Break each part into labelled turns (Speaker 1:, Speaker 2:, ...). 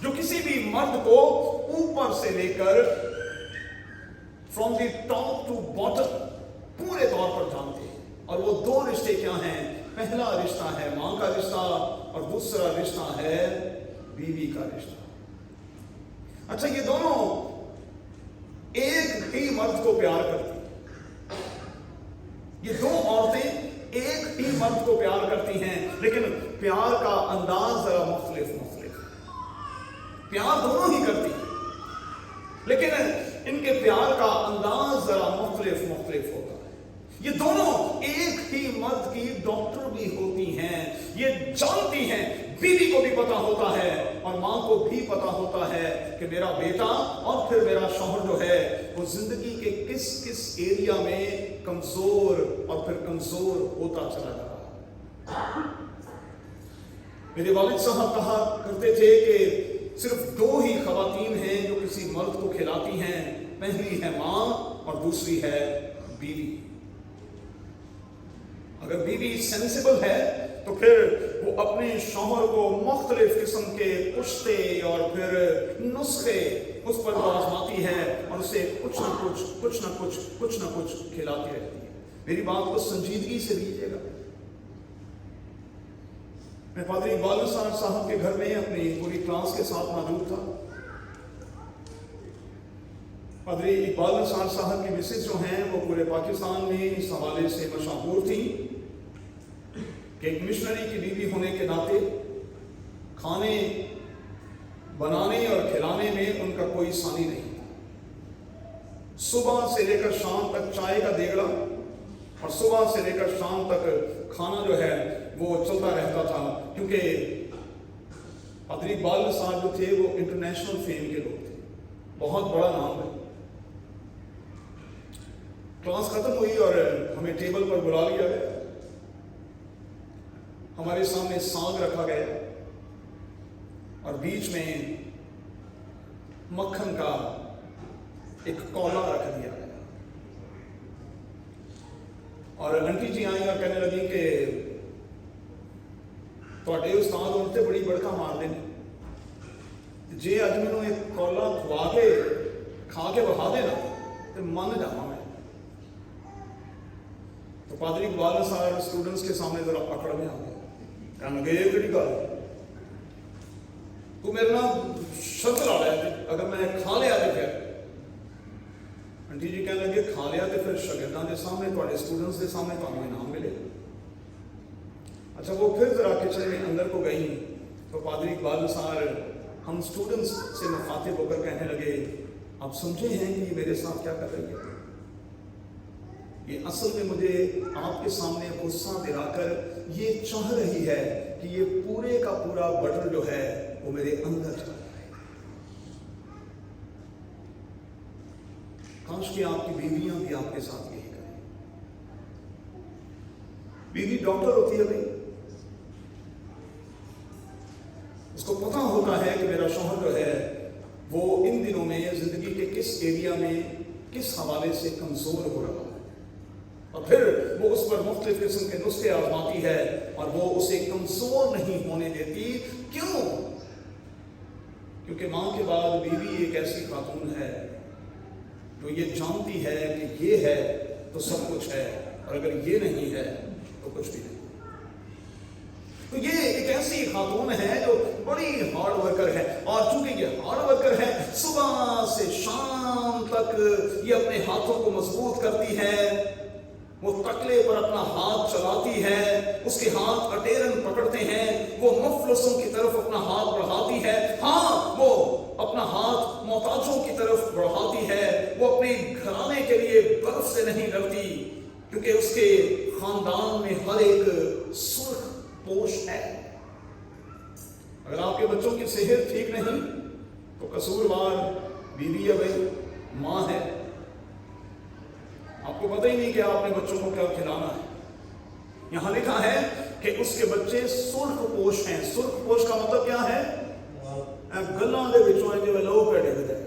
Speaker 1: जो किसी भी मर्द को ऊपर से लेकर from the top to bottom पूरे तौर पर जानते हैं। और वो दो रिश्ते क्या हैं? पहला रिश्ता है मां का रिश्ता और दूसरा रिश्ता है बीवी का रिश्ता। अच्छा, ये दोनों एक ही मर्द को प्यार करती हैं। ये दो औरतें एक ही मर्द को प्यार करती हैं, लेकिन प्यार का अंदाज जरा मुख्तलिफ प्यार दोनों ही करती हैं, लेकिन इनके प्यार का अंदाज जरा मुख्तलिफ होता है। ये दोनों एक ही मर्द की डॉक्टर भी होती हैं। ये जानती हैं, बीवी को भी पता होता है और मां को भी पता होता है कि मेरा बेटा और फिर मेरा शौहर जो है वो जिंदगी के किस किस एरिया में कमजोर और फिर कमजोर होता चला जा रहा है। मेरे वालिद साहब कहा करते थे कि सिर्फ दो ही खवातीन हैं जो किसी मर्द को खिलाती हैं, पहली है मां और दूसरी है बीवी। अगर बीवी सेंसिबल है तो फिर वो अपने शौहर को मुख्तलिफ किस्म के पुश्ते और फिर नुस्खे उस पर आजमाती है और उसे कुछ ना कुछ खिलाती रहती है। मेरी बात को संजीदगी से लीजिएगा। मैं पादरी इकबाल निसार साहब के घर में अपनी पूरी क्लास के साथ मौजूद था। पादरी इकबाल निसार साहब की मिसेज जो हैं वो पूरे पाकिस्तान में इस हवाले से मशहूर थी कि एक मिशनरी की बीवी होने के नाते खाने बनाने और खिलाने में उनका कोई सानी नहीं था। सुबह से लेकर शाम तक चाय का देगड़ा और सुबह से लेकर शाम तक खाना जो है वो चलता रहता था, क्योंकि पादरी इकबाल साहब जो थे वो इंटरनेशनल फेम के लोग थे, बहुत बड़ा नाम है। क्लास खत्म हुई और हमें टेबल पर बुला लिया गया। हमारे सामने साग रखा गया और बीच में मक्खन का एक कौला रख दिया गया। और आंटी जी आई और कहने लगी कि ਤੁਹਾਡੇ ਉਸਤਾਦ ਹੁਣ ਤੇ ਬੜੀ ਬੜਕਾ ਮਾਰਦੇ ਨੇ, ਜੇ ਅੱਜ ਮੈਨੂੰ ਇੱਕ ਕੌਲਾ ਖਵਾ ਕੇ ਖਾ ਕੇ ਵਿਖਾ ਦੇਣਾ ਤੇ ਮੰਨ ਜਾਵਾਂ मैं। तो पादरी इकबाल साहब स्टूडेंट्स के सामने जरा पकड़ में आ गए, कहने लगे ये केड़ी गल, तू मेरे नाल शर्त ला लिया अगर मैं खा लिया तो फिर। आंटी जी कहने लगे खा लिया तो फिर शागिर्दां के सामने तुहाडे स्टूडेंट्स के सामने तुहानूं इनाम मिलेगा। अच्छा, वो फिर जरा किचन में अंदर को गई तो पादरी इकबाल साहब हम स्टूडेंट्स से मुखातिब होकर कहने लगे, आप समझे हैं कि ये मेरे साथ क्या कर रही है? ये असल में मुझे आपके सामने गुस्सा दिलाकर ये चाह रही है कि ये पूरे का पूरा बटर जो है वो मेरे अंदर चला जाए। काश कि आपकी बीवियां भी आपके साथ यही करें। बीवी डॉक्टर होती है भाई, उसको पता होता है कि मेरा शौहर जो है वो इन दिनों में जिंदगी के किस एरिया में किस हवाले से कमजोर हो रहा है, और फिर वो उस पर मुख्तलिफ किस्म के नुस्खे आजमाती है और वो उसे कमजोर नहीं होने देती। क्यों? क्योंकि मां के बाद बीवी एक ऐसी खातून है जो ये जानती है कि ये है तो सब कुछ है, और अगर ये नहीं है तो कुछ भी नहीं। तो ये एक ऐसी खातून है जो बड़ी हार्ड वर्कर है, और चूंकि ये हार्ड वर्कर है सुबह से शाम तक ये अपने हाथों को मजबूत करती है, वो तकले पर अपना हाथ चलाती है, उसके हाथ अटेरन पकड़ते हैं, वो मुफलसों की तरफ अपना हाथ बढ़ाती है, हाँ वो अपना हाथ मोहताजों की तरफ बढ़ाती है, वो अपने घराने के लिए बर्फ से नहीं डरती, क्योंकि उसके खानदान में हर एक सुर्ख पोश है। अगर आपके बच्चों की सेहत ठीक नहीं तो कसूरवार बीवी या भाई माँ है। आपको पता ही नहीं कि आपने बच्चों को क्या खिलाना है। यहां लिखा है कि उसके बच्चे सुर्ख पोश हैं। सुर्ख पोश का मतलब क्या है? गल्लां दे विचों जिवें लहू पे डिग जाए।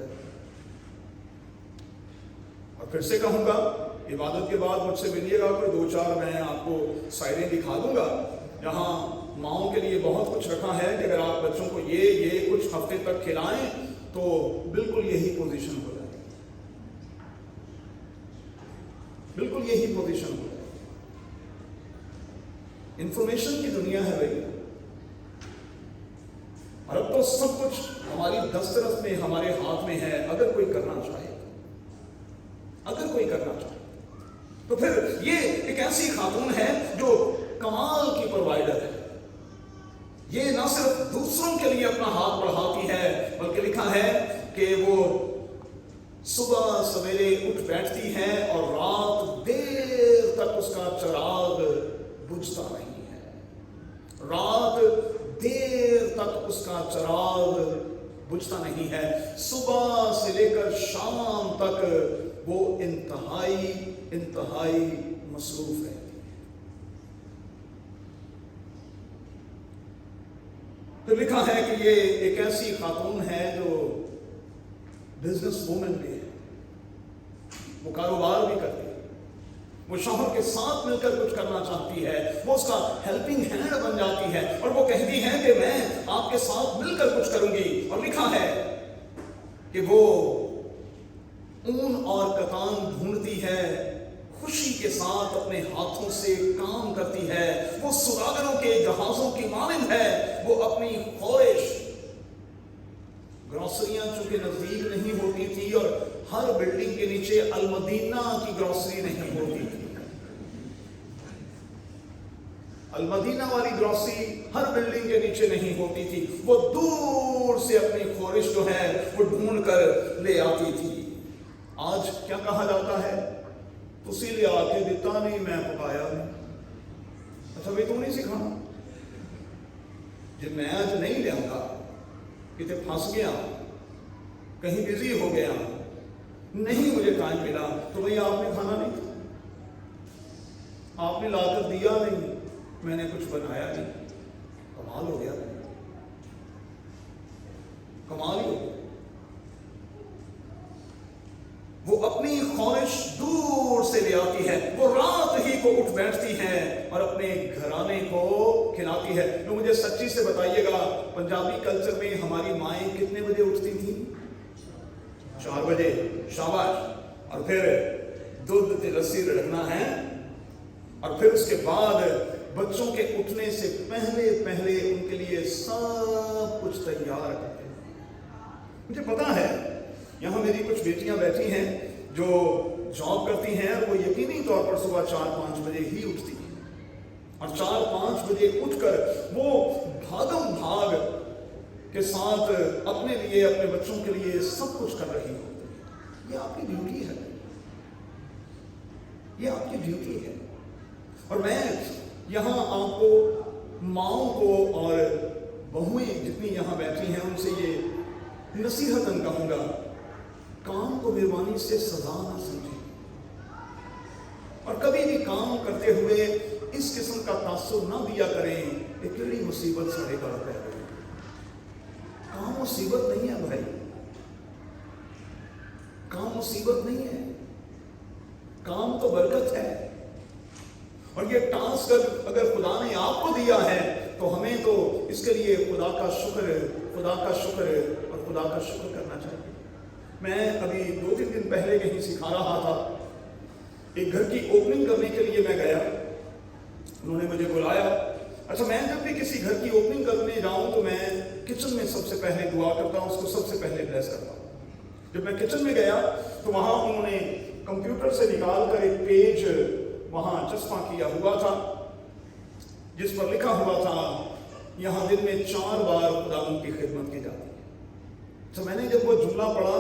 Speaker 1: और फिर से कहूंगा, इबादत के बाद मुझसे मिलिएगा, कोई 2-4 मैं आपको साइडें दिखा दूंगा जहां माओं के लिए बहुत कुछ रखा है कि अगर आप बच्चों को ये कुछ हफ्ते तक खिलाएं तो बिल्कुल यही पोजीशन हो जाए, बिल्कुल यही पोजीशन हो जाए। इंफॉर्मेशन की दुनिया है भाई, और अब तो सब कुछ हमारी दस्तरस में, हमारे हाथ में है। अगर कोई करना चाहे, अगर कोई करना चाहे तो फिर ये एक ऐसी खातून है जो कमाल की प्रोवाइडर है। ये न सिर्फ दूसरों के लिए अपना हाथ बढ़ाती है, बल्कि लिखा है कि वो सुबह सवेरे उठ बैठती है और रात देर तक उसका चिराग बुझता नहीं है। रात देर तक उसका चिराग बुझता नहीं है। सुबह से लेकर शाम तक वो इंतहाई मसरूफ रहती है। तो लिखा है कि ये एक ऐसी खातून है जो बिजनेस वूमन भी है, वो कारोबार भी करती है, वो शौहर के साथ मिलकर कुछ करना चाहती है, वो उसका हेल्पिंग हैंड बन जाती है और वो कहती है कि मैं आपके साथ मिलकर कुछ करूंगी। और लिखा है कि वो ऊन और कतान ढूंढती है, खुशी के साथ अपने हाथों से काम करती है, वो सुदागरों के जहाजों की मानिंद है। वो अपनी ख्वाहिश, ग्रोसरियां चूंकि नजदीक नहीं होती थी और हर बिल्डिंग के नीचे अलमदीना की ग्रोसरी नहीं होती थी, अलमदीना वाली ग्रोसरी हर बिल्डिंग के नीचे नहीं होती थी, वो दूर से अपनी ख्वाहिश जो है वो ढूंढ कर ले आती थी। आज क्या कहा जाता है? तुसी ले आके दिता नहीं, मैं पकाया नहीं। अच्छा भाई, तू नहीं सिखाना, जब मैं आज नहीं लियांगा, कितने फंस गया, कहीं बिजी हो गया, नहीं मुझे टाइम मिला, तो भाई आपने खाना नहीं था, आपने लाकर दिया नहीं, मैंने कुछ बनाया नहीं। कमाल हो गया, कमाल ही हो गया। वो अपनी ख्वाहिश दूर से ले आती है, वो रात ही को उठ बैठती है और अपने घराने को खिलाती है। तो मुझे सच्ची से बताइएगा, पंजाबी कल्चर में हमारी माएं कितने बजे उठती थी? 4 बजे, शाबाश। और फिर दूध की लस्सी रखना है और फिर उसके बाद बच्चों के उठने से पहले पहले उनके लिए सब कुछ तैयार करते हैं। मुझे पता है यहाँ मेरी कुछ बेटियां बैठी हैं जो जॉब करती हैं और वो यकीनी तौर पर सुबह 4-5 बजे ही उठती हैं और 4-5 बजे उठकर वो भागम भाग के साथ अपने लिए, अपने बच्चों के लिए सब कुछ कर रही होती है। ये आपकी ड्यूटी है, ये आपकी ड्यूटी है। और मैं यहाँ आपको, माओं को और बहुएं जितनी यहाँ बैठी हैं, उनसे ये नसीहतन कहूँगा, काम को बेईमानी से सजा ना समझें और कभी भी काम करते हुए इस किस्म का तासुर ना दिया करें कि केड़ी मुसीबत साढ़े घर पै गई। काम मुसीबत नहीं है भाई, काम मुसीबत नहीं है, काम तो बरकत है। और ये टास्क अगर खुदा ने आपको दिया है तो हमें तो इसके लिए खुदा का शुक्र और खुदा का शुक्र करना चाहिए। मैं अभी 2-3 दिन पहले कहीं सिखा रहा था, एक घर की ओपनिंग करने के लिए मैं गया, उन्होंने मुझे बुलाया। अच्छा, मैं जब भी किसी घर की ओपनिंग करने जाऊं तो मैं किचन में सबसे पहले दुआ करता हूं, उसको सबसे पहले ब्लेस करता हूं। जब मैं किचन में गया तो वहां उन्होंने कंप्यूटर से निकाल कर एक पेज वहां चस्पा किया हुआ था जिस पर लिखा हुआ था, यहां दिन में 4 बार खुदावंद की खिदमत की जाती है। तो मैंने जब वो जुमला पढ़ा,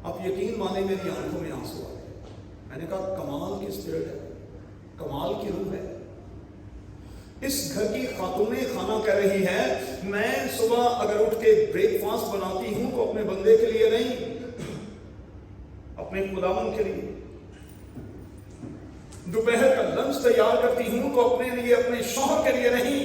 Speaker 1: आप यकीन माने मेरी आंखों में आंसू आ गए। मैंने कहा कमाल की स्पिरिट है, कमाल की रूह है। इस घर की खातूने खाना कह रही है, मैं सुबह अगर उठ के ब्रेकफास्ट बनाती हूं तो अपने बंदे के लिए नहीं, अपने खुदावंद के लिए। दोपहर का लंच तैयार करती हूं तो अपने लिए, अपने शौहर के लिए नहीं,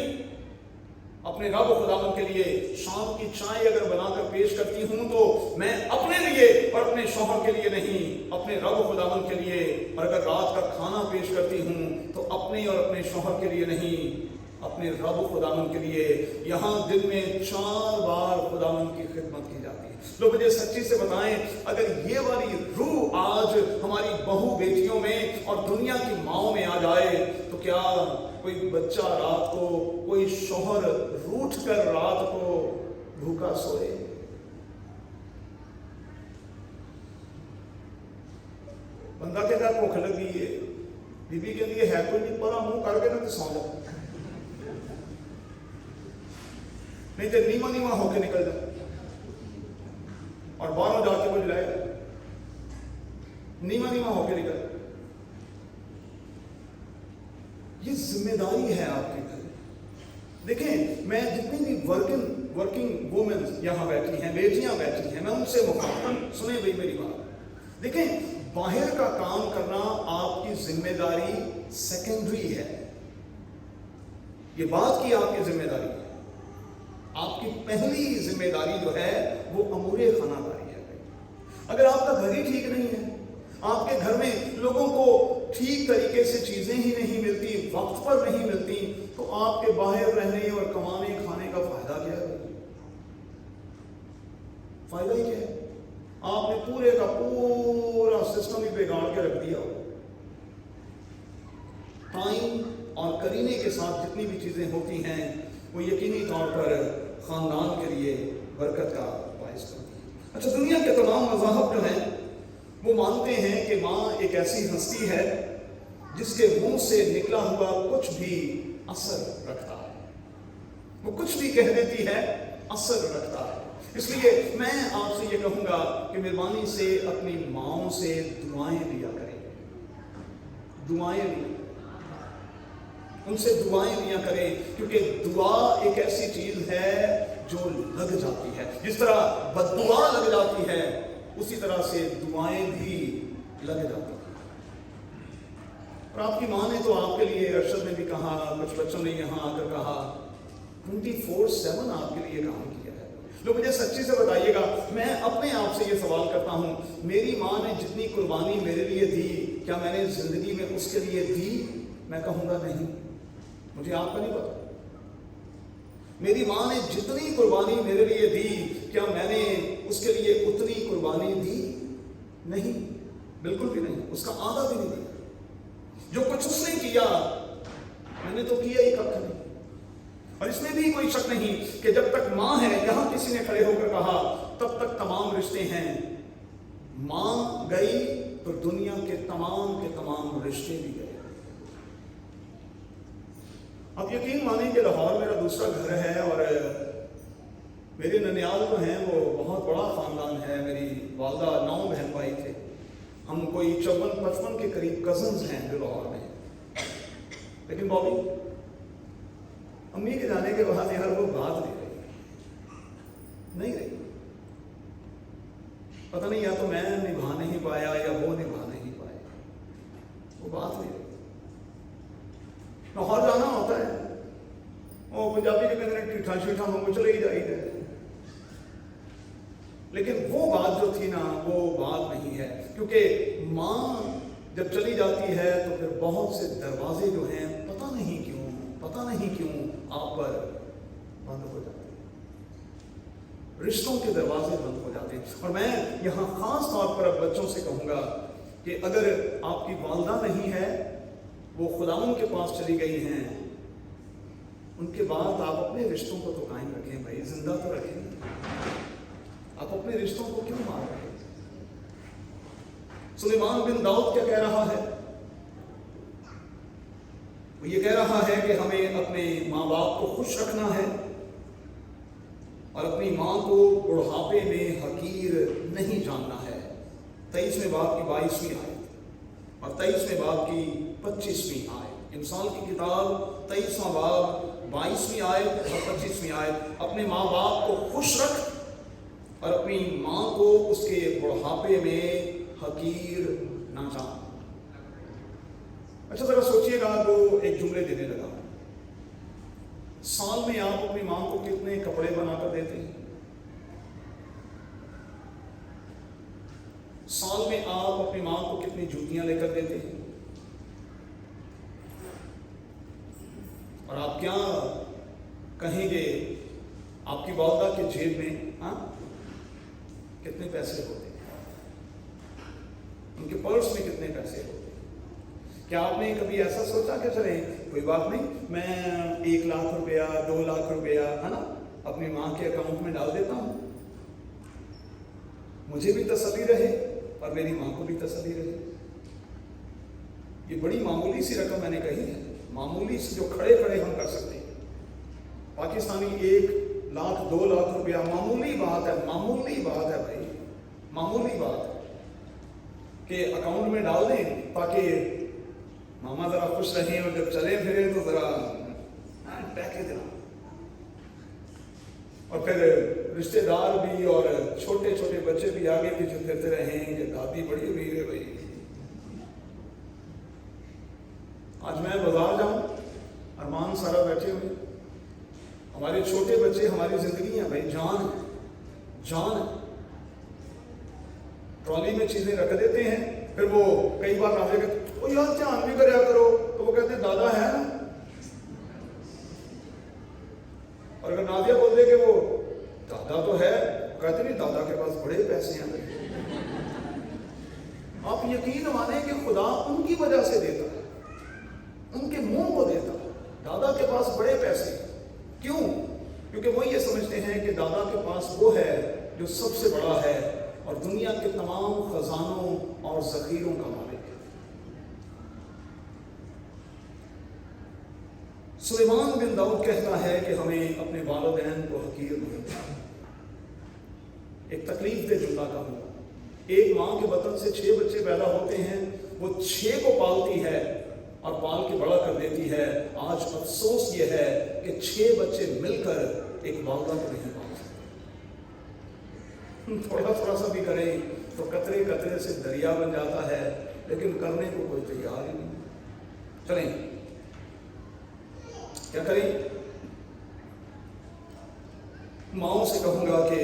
Speaker 1: अपने रब खुदावंद के लिए। शाम की चाय अगर बनाकर पेश करती हूं तो मैं अपने लिए और अपने शौहर के लिए नहीं, अपने रब खुदावंद के लिए। और अगर रात का खाना पेश करती हूं तो अपने और अपने शौहर के लिए नहीं, اپنے رب خداوند کے لیے یہاں دن میں 4 بار خداوند کی خدمت کی جاتی ہے۔ لوگ مجھے سچی سے بتائیں، اگر یہ والی روح آج ہماری بہو بیٹیوں میں اور دنیا کی ماؤں میں آ جائے تو کیا کوئی بچہ رات کو، کوئی شوہر روٹھ کر رات کو بھوکا سوئے؟ بندہ کہتا ہے بھوک لگی ہے، بی بی کے لیے ہے کوئی نہیں، پرا منہ کر کے نہ تو سو جا، نہیں تو نیما نیما ہو کے نکل جا اور باہروں جا کے کوئی لائے گا، نیما نیما ہو کے نکل۔ یہ ذمہ داری ہے آپ کے گھر۔ دیکھیں، میں جتنی بھی ورکنگ وومن یہاں بیٹھی ہیں، بیٹیاں بیٹھی ہیں، میں ان سے مخاطب، سنیں بھائی میری بات۔ دیکھیں، باہر کا کام کرنا آپ کی ذمہ داری سیکنڈری ہے، یہ بات کی آپ کی ذمہ داری ہے۔ آپ کی پہلی ذمہ داری جو ہے وہ امور خانہ داری ہے۔ اگر آپ کا گھر ہی ٹھیک نہیں ہے، آپ کے گھر میں لوگوں کو ٹھیک طریقے سے چیزیں ہی نہیں ملتی، وقت پر نہیں ملتی، تو آپ کے باہر رہنے اور کمانے کھانے کا فائدہ کیا ہے؟ فائدہ ہی کیا ہے؟ آپ نے پورے کا پورا سسٹم ہی بگاڑ کے رکھ دیا ہو۔ ٹائم اور کرینے کے ساتھ جتنی بھی چیزیں ہوتی ہیں وہ یقینی طور پر خاندان کے لیے برکت کا باعث کرتی ہے۔ اچھا، دنیا کے تمام مذاہب جو ہیں وہ مانتے ہیں کہ ماں ایک ایسی ہستی ہے جس کے منہ سے نکلا ہوا کچھ بھی اثر رکھتا ہے، وہ کچھ بھی کہہ دیتی ہے اثر رکھتا ہے۔ اس لیے میں آپ سے یہ کہوں گا کہ مہربانی سے اپنی ماؤں سے دعائیں لیا کریں، دعائیں لیا، ان سے دعائیں لیا کریں، کیونکہ دعا ایک ایسی چیز ہے جو لگ جاتی ہے۔ جس طرح بددعا لگ جاتی ہے اسی طرح سے دعائیں بھی لگ جاتی ہیں۔ اور آپ کی ماں نے تو آپ کے لیے، ارشد نے بھی کہا، کچھ بچوں نے یہاں آ کر کہا، 24/7 آپ کے لیے کام کیا ہے۔ لوگ مجھے سچی سے بتائیے گا، میں اپنے آپ سے یہ سوال کرتا ہوں، میری ماں نے جتنی قربانی میرے لیے دی، کیا میں نے زندگی میں اس کے لیے دی؟ میں کہوں گا نہیں، مجھے آپ کا نہیں پتا۔ میری ماں نے جتنی قربانی میرے لیے دی، کیا میں نے اس کے لیے اتنی قربانی دی؟ نہیں، بالکل بھی نہیں، اس کا آدھا بھی نہیں دیا۔ جو کچھ اس نے کیا میں نے تو کیا ہی کچھ نہیں۔ اور اس میں بھی کوئی شک نہیں کہ جب تک ماں ہے، یہاں کسی نے کھڑے ہو کر کہا، تب تک تمام رشتے ہیں۔ ماں گئی تو دنیا کے تمام رشتے بھی گئے۔ اب یقین مانیں کہ لاہور میرا دوسرا گھر ہے اور میرے ننیال جو ہیں وہ بہت بڑا خاندان ہے۔ میری والدہ 9 بہن بھائی تھے، ہم کوئی 54-55 کے قریب کزنز ہیں جو لاہور میں ہیں۔ لیکن بابی، امی کے جانے کے بعد یار وہ بات نہیں رہی۔ پتہ نہیں، یا تو میں نبھا نہیں پایا یا وہ نبھا نہیں پائے، وہ بات نہیں رہی۔ لاہور جانا ہوتا ہے، وہ پنجابی کے کہتے ہیں ٹھیٹھا شیٹھا ہم کو چلے ہی جائیے، لیکن وہ بات جو تھی نا، وہ بات نہیں ہے۔ کیونکہ ماں جب چلی جاتی ہے تو پھر بہت سے دروازے جو ہیں پتہ نہیں کیوں آپ پر بند ہو جاتے ہیں، رشتوں کے دروازے بند ہو جاتے ہیں۔ اور میں یہاں خاص طور پر اب بچوں سے کہوں گا کہ اگر آپ کی والدہ نہیں ہے، وہ خداوند کے پاس چلی گئی ہیں، ان کے بعد آپ اپنے رشتوں کو تو قائم رکھیں بھائی، زندہ تو رکھیں۔ آپ اپنے رشتوں کو کیوں مار رہے ہیں؟ سلیمان بن داؤد کیا کہہ رہا ہے؟ وہ یہ کہہ رہا ہے کہ ہمیں اپنے ماں باپ کو خوش رکھنا ہے اور اپنی ماں کو بڑھاپے میں حقیر نہیں جاننا ہے۔ 23ویں باب کی 22ویں آیت اور 23ویں باب کی 25ویں آیت، انسان کی کتاب 23واں باب 22ویں آیت اور 25ویں آیت۔ اپنے ماں باپ کو خوش رکھ اور اپنی ماں کو اس کے بڑھاپے میں حقیر نہ جان۔ اچھا ذرا سوچئے گا، تو ایک جملے دینے لگا، سال میں آپ اپنی ماں کو کتنے کپڑے بنا کر دیتے ہیں؟ سال میں آپ اپنی ماں کو کتنی جوتیاں لے کر دیتے ہیں؟ اور آپ क्या कहेंगे आपकी वालदा के जेब में कितने पैसे होते हैं, उनके पर्स में कितने पैसे होते हैं? क्या आपने कभी ऐसा सोचा कि चले कोई बात नहीं, मैं 1 लाख रुपया 2 लाख रुपया है ना अपनी माँ के अकाउंट में डाल देता हूँ, मुझे भी तसल्ली रहे और मेरी माँ को भी तसल्ली रहे। ये बड़ी मामूली सी रकम मैंने कही है, मामूली से जो खड़े खड़े हम कर सकते हैं। पाकिस्तानी 1 लाख 2 लाख रुपया मामूली बात है, मामूली बात है भाई, मामूली बात के अकाउंट में डाल दें ताकि मामा जरा खुश रहें और जब चले फिरे तो जरा पैके दिला। और फिर रिश्तेदार भी और छोटे छोटे बच्चे भी आगे पीछे फिरते रहें कि दादी बड़ी हुई है भाई। आज मैं बाजार जाऊं, अरमान सारा बैठे हुए, हमारे छोटे बच्चे हमारी जिंदगी है भाई, जान जान। ट्रॉली में चीजें रख देते हैं, फिर वो कई बार राजे कहते ओ यार ध्यान भी कराया करो, तो वो कहते दादा है ना। और अगर नादिया बोल दे कि वो दादा तो है, कहते नहीं दादा के पास बड़े पैसे हैं। आप यकीन माने कि खुदा उनकी वजह से देता है, उनके मुंह को देता है। दादा के पास बड़े पैसे क्यों? क्योंकि वो ये समझते हैं कि दादा के पास वो है जो सबसे बड़ा है और दुनिया के तमाम खजानों और जखीरों का मालिक है। सुलेमान बिन दाऊद कहता है कि हमें अपने वालिदैन को हकीर नहीं करना। एक तकलीफ दे जुमला कहूँगा, एक माँ के बतन से 6 बच्चे पैदा होते हैं, वो 6 को पालती है और पाल के बड़ा कर देती है। आज अफसोस ये है कि 6 बच्चे मिलकर एक वालदा को नहीं पाल सकते। थोड़ा थोड़ा सा भी करें तो कतरे कतरे से दरिया बन जाता है, लेकिन करने को कोई तैयार ही नहीं। चलें क्या करें? माओ से कहूंगा कि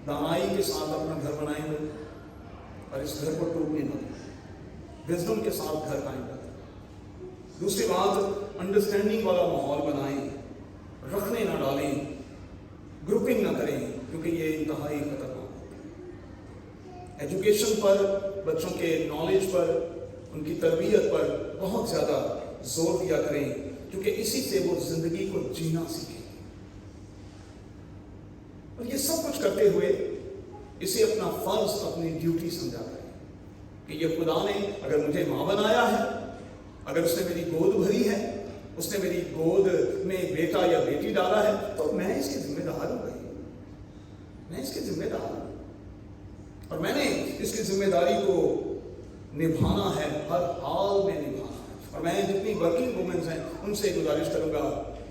Speaker 1: दानाई के साथ अपना घर बनाएंगे और इस घर को टूटने न दें, विजडम के साथ घर कायम रखें। दूसरी बात, अंडरस्टैंडिंग वाला माहौल बनाएं, रखने ना डालें, ग्रुपिंग ना करें, क्योंकि ये इंतहाई खतरनाक है। एजुकेशन पर, बच्चों के नॉलेज पर, उनकी तरबियत पर बहुत ज़्यादा जोर दिया करें, क्योंकि इसी से वो जिंदगी को जीना सीखें। और ये सब कुछ करते हुए इसे अपना फर्ज, अपनी ड्यूटी समझा करें कि ये खुदा ने अगर मुझे माँ बनाया है, अगर उसने मेरी गोद भरी है, उसने मेरी गोद में बेटा या बेटी डाला है, तो मैं इसकी जिम्मेदार हूँ भाई, मैं इसकी जिम्मेदार हूँ और मैंने इसकी जिम्मेदारी को निभाना है, हर हाल में निभाना है। और मैं जितनी वर्किंग वुमेन्स हैं उनसे गुजारिश करूँगा,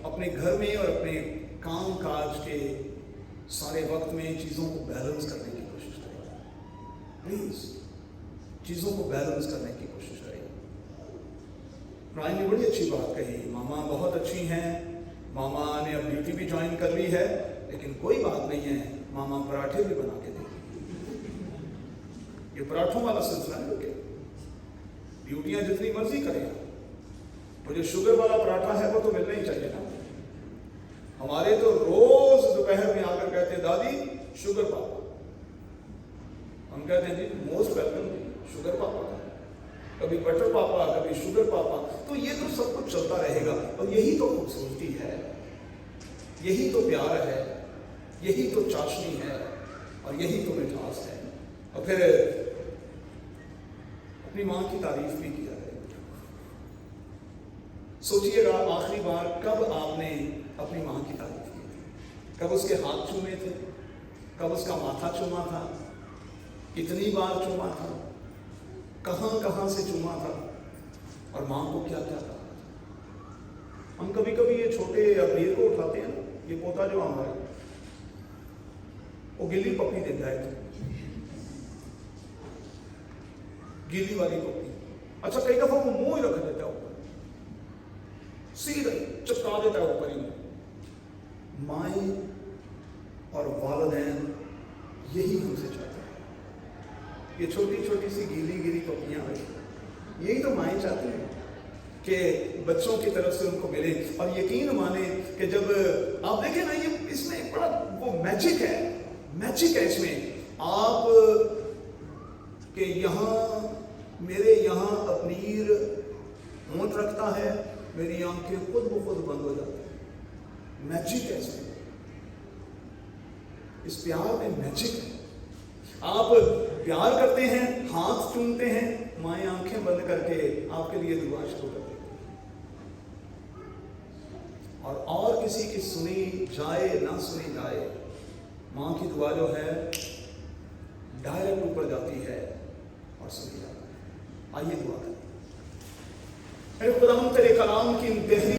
Speaker 1: अपने घर में और अपने काम काज के सारे वक्त में चीज़ों को बैलेंस करने की कोशिश करें। प्लीज़ चीज़ों को बैलेंस करने की कोशिश करें। राय ने बड़ी अच्छी बात कही, मामा बहुत अच्छी हैं, मामा ने अब ड्यूटी भी ज्वाइन कर ली है, लेकिन कोई बात नहीं है, मामा पराठे भी बना के देंगे। ये पराठों वाला सिलसिला है। क्या ड्यूटियाँ जितनी मर्जी करें, मुझे शुगर वाला पराठा है वो तो मिलना ही चाहिए ना। हमारे तो रोज दोपहर में आकर कहते दादी शुगर पापा, हम कहते हैं जी मोस्ट वेलकम शुगर पापा, कभी बटर पापा, कभी शुगर पापा। तो ये तो सब कुछ चलता रहेगा और यही तो खूबसूरती है, यही तो प्यार है, यही तो चाशनी है और यही तो मिठास है। और फिर अपनी माँ की तारीफ भी किया है। सोचिएगा आखिरी बार कब आपने अपनी माँ की तारीफ की थी? कब उसके हाथ चूमे थे? कब उसका माथा चूमा था? कितनी बार चूमा था? कहाँ कहाँ से चूमा था? और माँ को क्या क्या कहा? हम कभी कभी ये छोटे अबीर को उठाते हैं ना, ये पोता जो हमारा, वो गिल्ली पप्पी देता है, गीली वाली पप्पी। अच्छा कई दफा वो मुंह ही रख देता है ऊपर, सीधे चिपका देता है ऊपर ही। माए और वालिदैन यही हमसे चाहते हैं, ये छोटी छोटी सी गीली गीली पप्पियां, यही तो माए चाहते हैं کہ بچوں کی طرف سے ان کو ملے. اور یقین مانے کہ جب آپ دیکھیں نا یہ اس میں بڑا وہ میجک ہے اس میں. آپ کہ یہاں میرے یہاں اپنیر ہونٹ رکھتا ہے, میری آنکھیں خود بخود بند ہو جاتی ہیں. میجک ہے اس میں, اس پیار میں میجک ہے. آپ پیار کرتے ہیں, ہاتھ چومتے ہیں, مائیں آنکھیں بند کر کے آپ کے لیے دعا شروع کر دیتی ہیں. اور کسی کی سنی جائے نہ سنی جائے, ماں کی دعا جو ہے ڈائریکٹ اوپر جاتی ہے اور سنی جاتی ہے. آئیے دعا کریں. اے خداوند تیرے کلام کی انتہائی